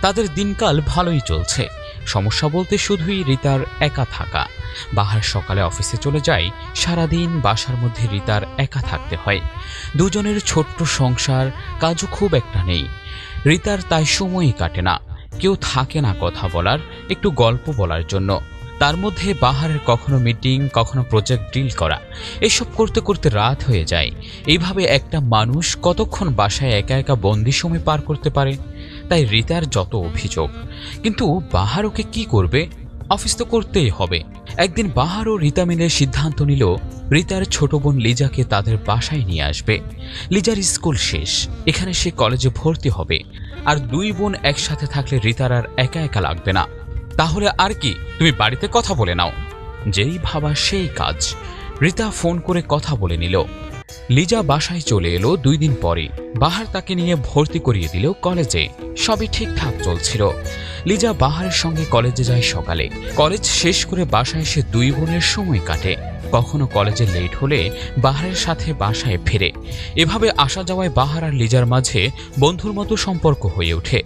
তাদের দিনকাল ভালোই চলছে। সমস্যা বলতে শুধুই রিতার একা থাকা। বাহার সকালে অফিসে চলে যায়, সারাদিন বাসার মধ্যে রিতার একা থাকতে হয়। দুজনের ছোট্ট সংসার, কাজও খুব একটা নেই। রিতার তাই সময়ই কাটে না, কেউ থাকে না কথা বলার, একটু গল্প বলার জন্য। তার মধ্যে বাহারের কখনো মিটিং, কখনো প্রজেক্ট ডিল করা, এসব করতে করতে রাত হয়ে যায়। এইভাবে একটা মানুষ কতক্ষণ বাসায় একা একা বন্দি সময় পার করতে পারে? তাই রিতার যত অভিযোগ, কিন্তু বাহার ওকে কি করবে? অফিস তো করতেই হবে। একদিন বাহার ও রিতা মিলে সিদ্ধান্ত নিল রিতার ছোট বোন লিজাকে তাদের বাসায় নিয়ে আসবে। লিজার স্কুল শেষ, এখানে সে কলেজে ভর্তি হবে। আর দুই বোন একসাথে থাকলে রিতার আর একা একা লাগবে না। তাহলে আর কি, তুমি বাড়িতে কথা বলে নাও। যেই ভাবা সেই কাজ। রিতা ফোন করে কথা বলে নিল। লিজা বাসায় চলে এলো 2 দিন পরে। বাহার তাকে নিয়ে ভর্তি করিয়ে দিল কলেজে। সবই ঠিকঠাক চলছিল। লিজা বাহারের সঙ্গে কলেজে যায় সকালে। কলেজ শেষ করে বাসায় এসে দুই বোনের সময় কাটে। কখনো কলেজে লেট হলে বাহারের সাথে বাসায় ফিরে। এভাবে আসা যাওয়ায় বাহার আর লিজার মাঝে বন্ধুর মতো সম্পর্ক হয়ে ওঠে।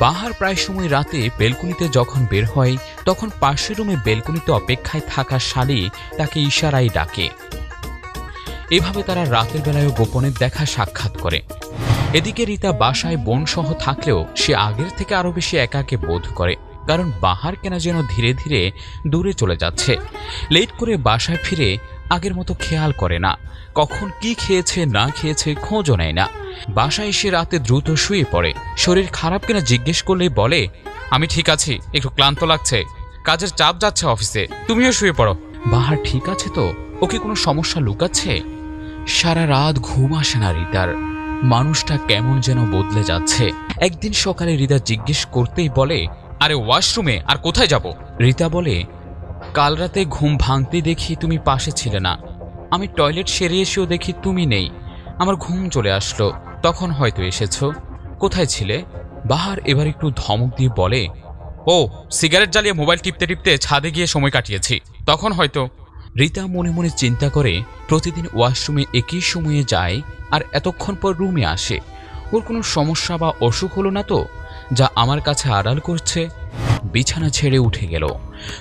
বাহার প্রায় সময় রাতে বেলকুনিতে যখন বের হয়, তখন পাশের রুমে বেলকুনিতে অপেক্ষায় থাকা শালি তাকে ইশারায় ডাকে। এভাবে তারা রাতের বেলায়ও গোপনে দেখা সাক্ষাৎ করে। এদিকে রিতা বাসায় বোন সহ থাকলেও সে আগের থেকে আরো বেশি একাকে বোধ করে, কারণ বাহার কেনা যেন ধীরে ধীরে দূরে চলে যাচ্ছে। লেট করে বাসায় ফিরে আগের মতো খেয়াল করে না, কখন কি খেয়েছে না খেয়েছে খোঁজও নেয় না। বাসায় এসে রাতে দ্রুত শুয়ে পড়ে। শরীর খারাপ কিনা জিজ্ঞেস করলেই বলে, আমি ঠিক আছি, একটু ক্লান্ত লাগছে, কাজের চাপ যাচ্ছে অফিসে, তুমিও শুয়ে পড়ো। বাহার ঠিক আছে তো? ওকে কোনো সমস্যা লুকাচ্ছে? সারা রাত ঘুম আসে না রিতার। মানুষটা কেমন যেন বদলে যাচ্ছে। একদিন সকালে রিতা জিজ্ঞেস করতেই বলে, আরে ওয়াশরুমে, আর কোথায় যাব? রিতা বলে, কাল রাতে ঘুম ভাঙতে দেখি তুমি পাশে ছিলে না। আমি টয়লেট সেরে এসেও দেখি তুমি নেই। আমার ঘুম চলে আসলো, তখন হয়তো এসেছো। কোথায় ছিলে? বাহার এবার একটু ধমক দিয়ে বলে, ও সিগারেট জ্বালিয়ে মোবাইল টিপতে টিপতে ছাদে গিয়ে সময় কাটিয়েছি, তখন হয়তো। রিতা মনে মনে চিন্তা করে, প্রতিদিন ওয়াশরুমে একই সময়ে যায় আর এতক্ষণ পর রুমে আসে। ওর কোনো সমস্যা বা অসুখ হলো না তো, যা আমার কাছে আড়াল করছে? বিছানা ছেড়ে উঠে গেল।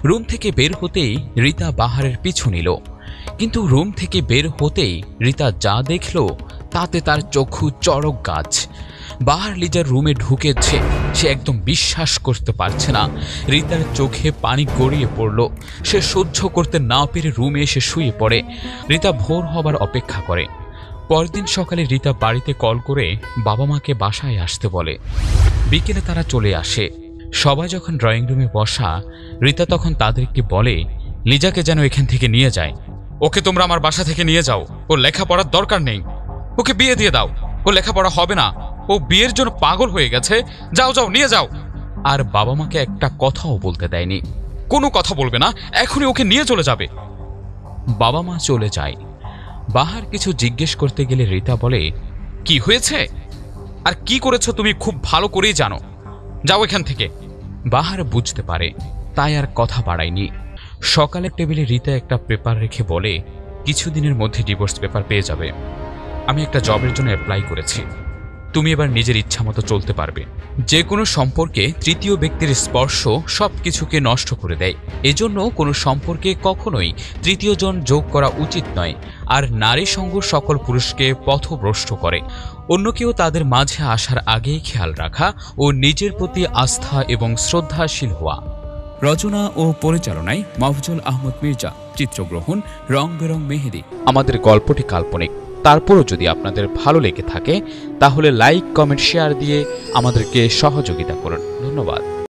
রুম থেকে বের হতেই রিতা বাহারের পিছু নিল। কিন্তু রুম থেকে বের হতেই রিতা যা দেখল তাতে তার চক্ষু চড়ক গাছ। বাহার লিজার রুমে ঢুকেছে, সে একদম বিশ্বাস করতে পারছে না। রিতার চোখে পানি গড়িয়ে পড়ল। সে সহ্য করতে না পেরে রুমে এসে শুয়ে পড়ে। রিতা ভোর হবার অপেক্ষা করে। পরদিন সকালে রিতা বাড়িতে কল করে বাবা মাকে বাসায় আসতে বলে। বিকেলে তারা চলে আসে। সবাই যখন ড্রয়িং রুমে বসা, রিতা তখন তাদেরকে বলে, লিজাকে যেন এখান থেকে নিয়ে যায়। ওকে তোমরা আমার বাসা থেকে নিয়ে যাও, ওর লেখাপড়ার দরকার নেই। ওকে বিয়ে দিয়ে দাও, ও লেখাপড়া হবে না, ও বিয়ের জন্য পাগল হয়ে গেছে, যাও যাও নিয়ে যাও। আর বাবা মাকে একটা কথাও বলতে দেয়নি। কোনো কথা বলবে না, এখনই ওকে নিয়ে চলে যাবে। বাবা মা চলে যায়। বাহার কিছু জিজ্ঞেস করতে গেলে রিতা বলে, কি হয়েছে আর কি করেছো তুমি খুব ভালো করেই জানো, যাও এখান থেকে। বাহার বুঝতে পারে, তাই আর কথা বাড়ায়নি। সকালে টেবিলে রিতা একটা পেপার রেখে বলে, কিছুদিনের মধ্যে ডিভোর্স পেপার পেয়ে যাবে। আমি একটা জবের জন্য অ্যাপ্লাই করেছি, তুমি এবার নিজের ইচ্ছা মতো চলতে পারবে। যে কোনো সম্পর্কে তৃতীয় ব্যক্তির স্পর্শ সব কিছুকে নষ্ট করে দেয়। এজন্য কোনো সম্পর্কে কখনোই তৃতীয় জন যোগ করা উচিত নয়। আর নারী সঙ্গ সকল পুরুষকে পথভ্রষ্ট করে। অন্য কেউ তাদের মাঝে আসার আগেই খেয়াল রাখা ও নিজের প্রতি আস্থা এবং শ্রদ্ধাশীল হওয়া। রচনা ও পরিচালনায় মাহফুজুল আহমদ মির্জা, চিত্রগ্রহণ রং বেরং মেহেদি। আমাদের গল্পটি কাল্পনিক, তারপরও যদি আপনাদের ভালো লেগে থাকে তাহলে লাইক, কমেন্ট, শেয়ার দিয়ে আমাদেরকে সহযোগিতা করুন। ধন্যবাদ।